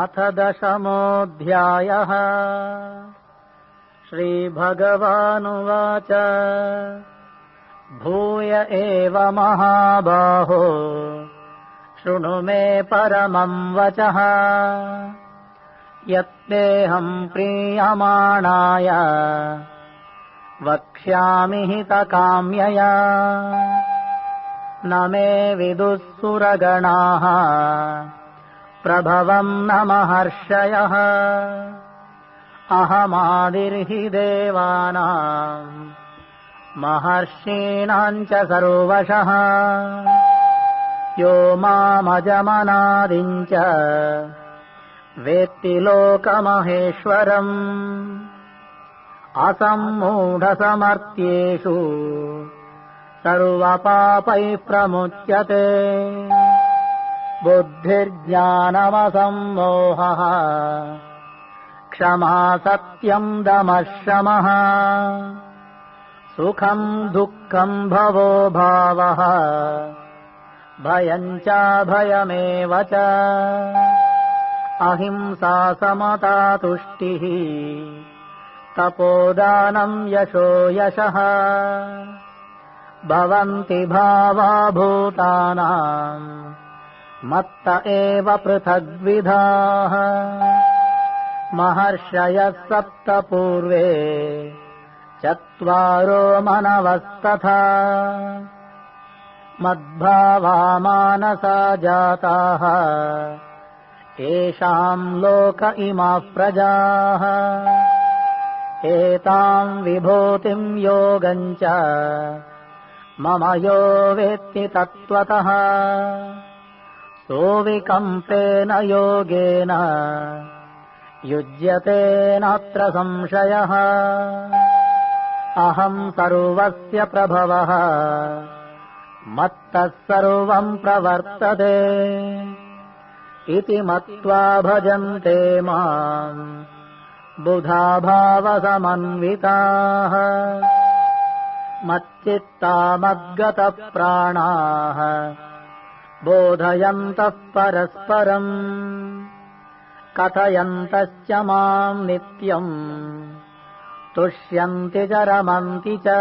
अथ दशमोऽध्यायः। श्रीभगवानुवाच भूय एव महाबाहो शृणु मे परमं वचः यत्तेऽहं प्रीयमाणाय वक्ष्यामि हितकाम्यया न मे विदुः सुरगणाः प्रभवं न महर्षयः अहमादिर्हि देवानां महर्षीणां च सर्वशः यो मामजमनादिं च वेत्ति लोकमहेश्वरम् असम्मूढसमर्थ्येषु सर्वपापैः प्रमुच्यते बुद्धिर्ज्ञानमसम्मोहः क्षमा सत्यं दमः शमः सुखं दुःखं भवो भावः भयं चाभयमेव च अहिंसा समता तुष्टिः तपोदानं यशो यशः भवन्ति भावा भूतानां मत्त एव पृथग्विधाः महर्षयः सप्त पूर्वे चत्वारो मनवस्तथा मद्भावा मानसा जाताः येषां लोक इमाः प्रजाः एतां विभूतिं योगं च मम यो वेत्ति तत्त्वतः सोऽविकम्पेन योगेन युज्यते नात्र संशयः अहं सर्वस्य प्रभवः मत्तः सर्वं प्रवर्तते इति मत्वा भजन्ते मां बुधा भावसमन्विताः मच्चित्ता मद्गतप्राणाः बोधयन्तः परस्परम् कथयन्तश्च मां नित्यम् तुष्यन्ति च रमन्ति च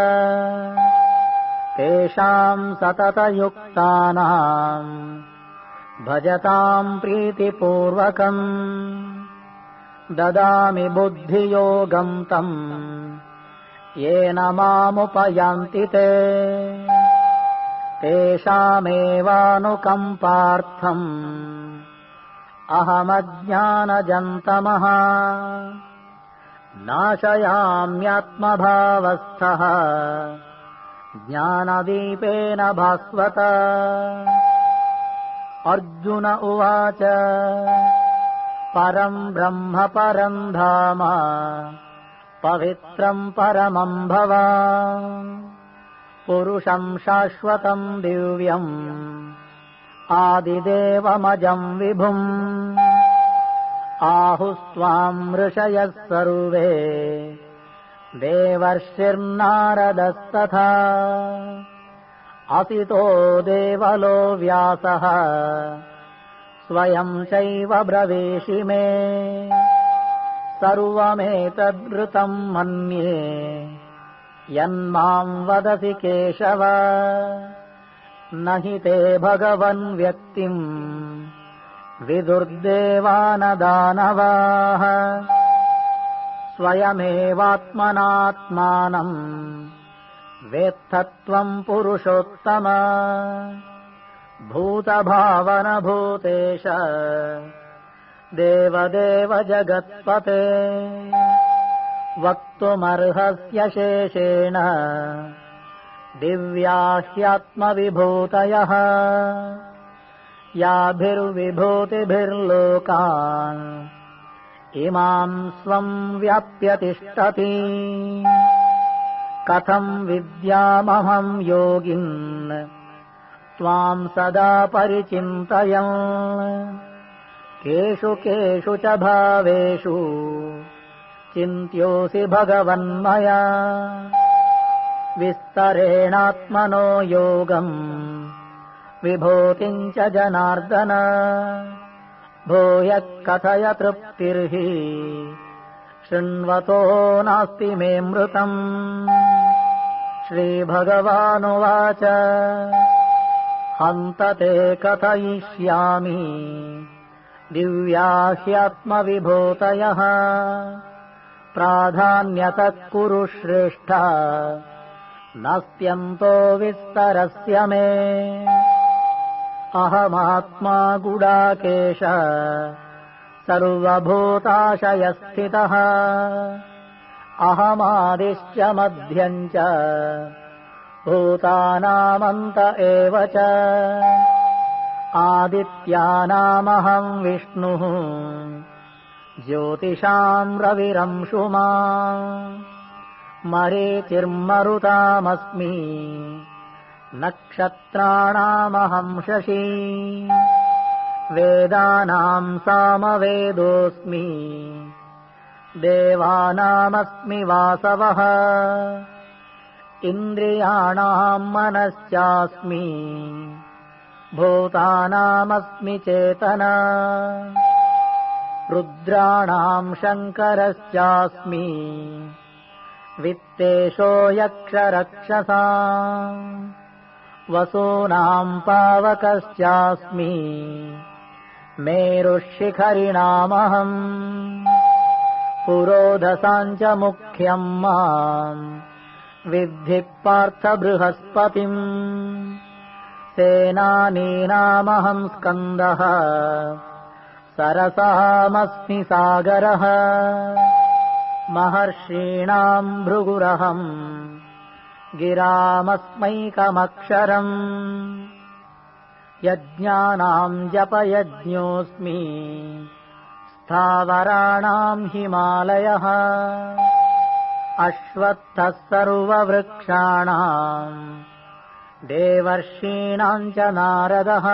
तेषां सततयुक्तानां भजतां प्रीतिपूर्वकम् ददामि बुद्धियोगं तम् येन मामुपयान्ति ते तेषामेवानुकम्पार्थम् अहमज्ञानजन्तमः नाशयाम्यात्मभावस्थः ज्ञानदीपेन भास्वत अर्जुन उवाच परं ब्रह्म परं धाम पवित्रं परमं भवान् पुरुषं शाश्वतं दिव्यम् आदिदेवमजं विभुम् आहुस्त्वां ऋषयः सर्वे देवर्षिर्नारदस्तथा असितो देवलो व्यासः स्वयं चैव ब्रवीषि मे सर्वमेतद्वृतं मन्ये यन्मां वदसि केशव न हि ते भगवन् व्यक्तिं विदुर्देवानदानवाः स्वयमेवात्मनात्मानं वेत्थत्वं पुरुषोत्तम भूतभावनभूतेश देवदेव जगत्पते वक्तुमर्हस्य शेषेण दिव्या ह्यात्मविभूतयः याभिर्विभूतिभिर्लोकान् इमां स्वं व्याप्य तिष्ठति कथं विद्यामहं योगिन् त्वां सदा परिचिन्तयन् केषु केषु च भावेषु चिन्त्योऽसि भगवन्मया विस्तरेणात्मनो योगम् विभूतिं च जनार्दन भूयः कथय तृप्तिर्हि शृण्वतो नास्ति मेऽमृतम्। श्रीभगवानुवाच हन्त ते कथयिष्यामि दिव्या ह्यात्मविभूतयः प्राधान्यतः कुरु श्रेष्ठ नास्त्यन्तो विस्तरस्य मे। अहमात्मा गुडाकेश सर्वभूताशयस्थितः अहमादिश्च मध्यम् च भूतानामन्त एव च। आदित्यानामहं विष्णुः ज्योतिषाम् रविरंशुमान् मरीचिर्मरुतामस्मि नक्षत्राणामहं शशी। वेदानाम् सामवेदोऽस्मि देवानामस्मि वासवः। इन्द्रियाणाम् मनश्चास्मि भूतानामस्मि चेतना। रुद्राणाम् शङ्करश्चास्मि वित्तेशो यक्षरक्षसाम्। वसूनाम् पावकश्चास्मि मेरुशिखरिणामहम्। पुरोधसाम् च मुख्यम् माम् विद्धि पार्थ बृहस्पतिम्। सेनानीनामहम् स्कन्दः सरसामस्मि सागरः। महर्षीणाम् भृगुरहम् गिरामस्मैकमक्षरम्। यज्ञानाम् जपयज्ञोऽस्मि स्थावराणाम् हिमालयः। अश्वत्थः सर्ववृक्षाणाम् देवर्षीणाम् च नारदः।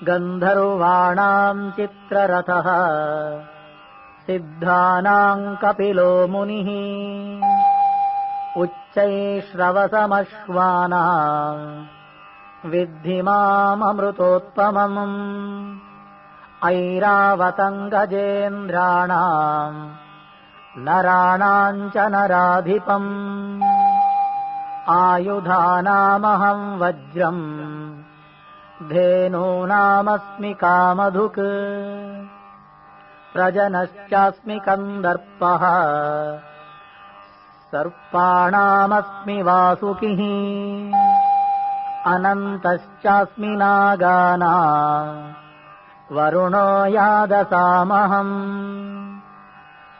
गन्धर्वाणाम् चित्ररथः सिद्धानाम् कपिलो मुनिः। उच्चैश्रवसमश्वानाम् विद्धि माममृतोत्तमम्। ऐरावतम् गजेन्द्राणाम् नराणाम् च नराधिपम्। आयुधानामहम् वज्रम् धेनूनामस्मि कामधुक्। प्रजनश्चास्मि कन्दर्पः सर्पाणामस्मि वासुकिः। अनन्तश्चास्मि नागानाम् वरुणो यादसामहम्।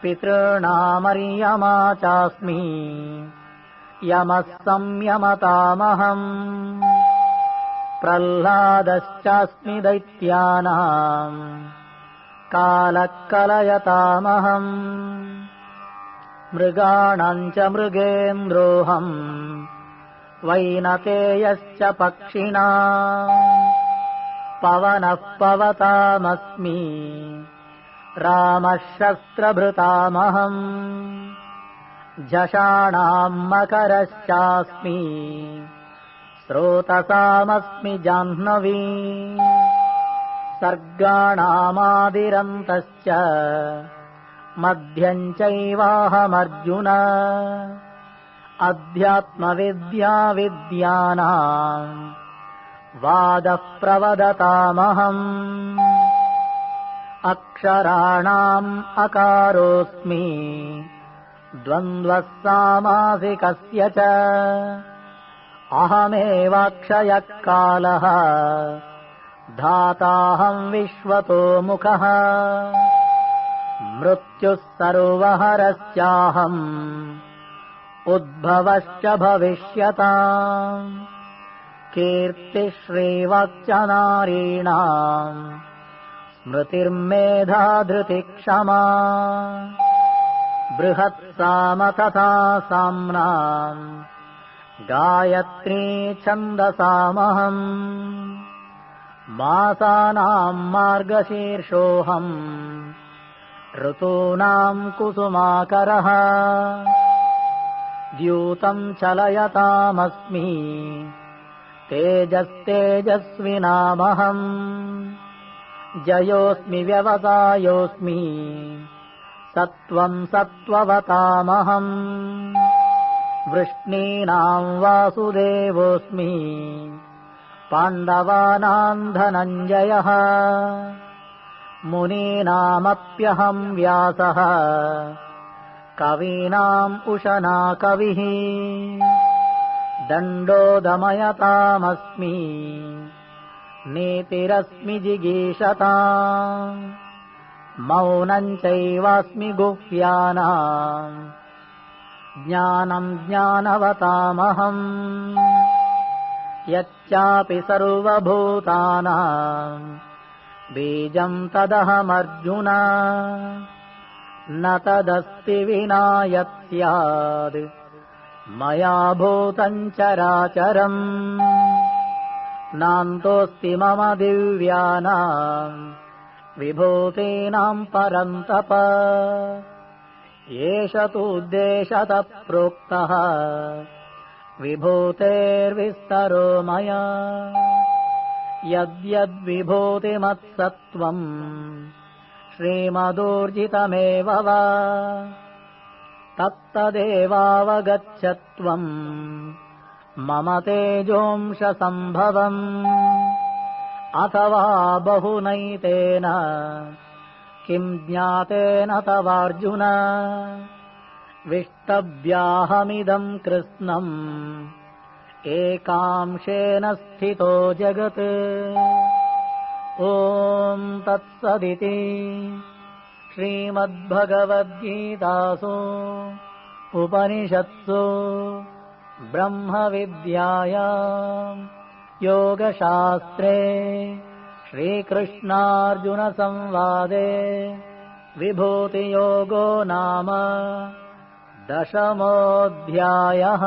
पितॄणामर्यमा चास्मि यमः संयमतामहम्। प्रह्लादश्चास्मि दैत्यानाम् कालः कलयतामहम्। मृगाणाम् च मृगेन्द्रोऽहम् वैनतेयश्च पक्षिणाम्। पवनः पवतामस्मि रामः शस्त्रभृतामहम्। झषाणाम् मकरश्चास्मि स्रोतसामस्मि जाह्नवी। सर्गाणामादिरन्तश्च मध्यम् चैवाहमर्जुन। अध्यात्मविद्या विद्यानाम् वादः प्रवदतामहम्। अक्षराणाम् अकारोऽस्मि द्वन्द्वः सामासिकस्य च। अहमेवाक्षयः कालः धाताहम् विश्वतो मुखः। मृत्युः सर्वहरश्चाहम् उद्भवश्च भविष्यताम्। कीर्तिश्रीवाक्च नारीणाम् स्मृतिर्मेधा धृतिक्षमा। बृहत्साम तथा साम्नाम् गायत्री छन्दसामहम्। मासानाम् मार्गशीर्षोऽहम् ऋतूनाम् कुसुमाकरः। द्यूतम् चलयतामस्मि तेजस्तेजस्विनामहम्। जयोऽस्मि व्यवसायोऽस्मि सत्त्वं सत्त्ववतामहम् वृष्णीनां वासुदेवोऽस्मि पाण्डवानां धनञ्जयः मुनीनामप्यहं व्यासः कवीनाम् उशना कविः दण्डो दमयतामस्मि नीतिरस्मि जिगीषताम् मौनं चैवास्मि गुह्यानाम् ज्ञानं ज्ञानवतामहम् यच्चापि सर्वभूतानां बीजं तदहमर्जुन न तदस्ति विना यत् स्याद् मया भूतं चराचरम् नान्तोऽस्ति मम दिव्यानां विभूतीनां परन्तप एष तूद्देशतः प्रोक्तः विभूतेर्विस्तरो मया यद्यद्विभूतिमत्सत्त्वम् श्रीमदूर्जितमेव वा तत्तदेवावगच्छत्वम् मम तेजोंशसम्भवम् अथवा बहुनैतेन किं ज्ञातेन तवार्जुन विष्टव्याहमिदं कृत्स्नम् एकांशेन स्थितो जगत् ॐ तत्सदिति श्रीमद्भगवद्गीतासु उपनिषत्सु ब्रह्मविद्यायां योगशास्त्रे श्रीकृष्णार्जुनसंवादे विभूतियोगो नाम 10मोऽध्यायः।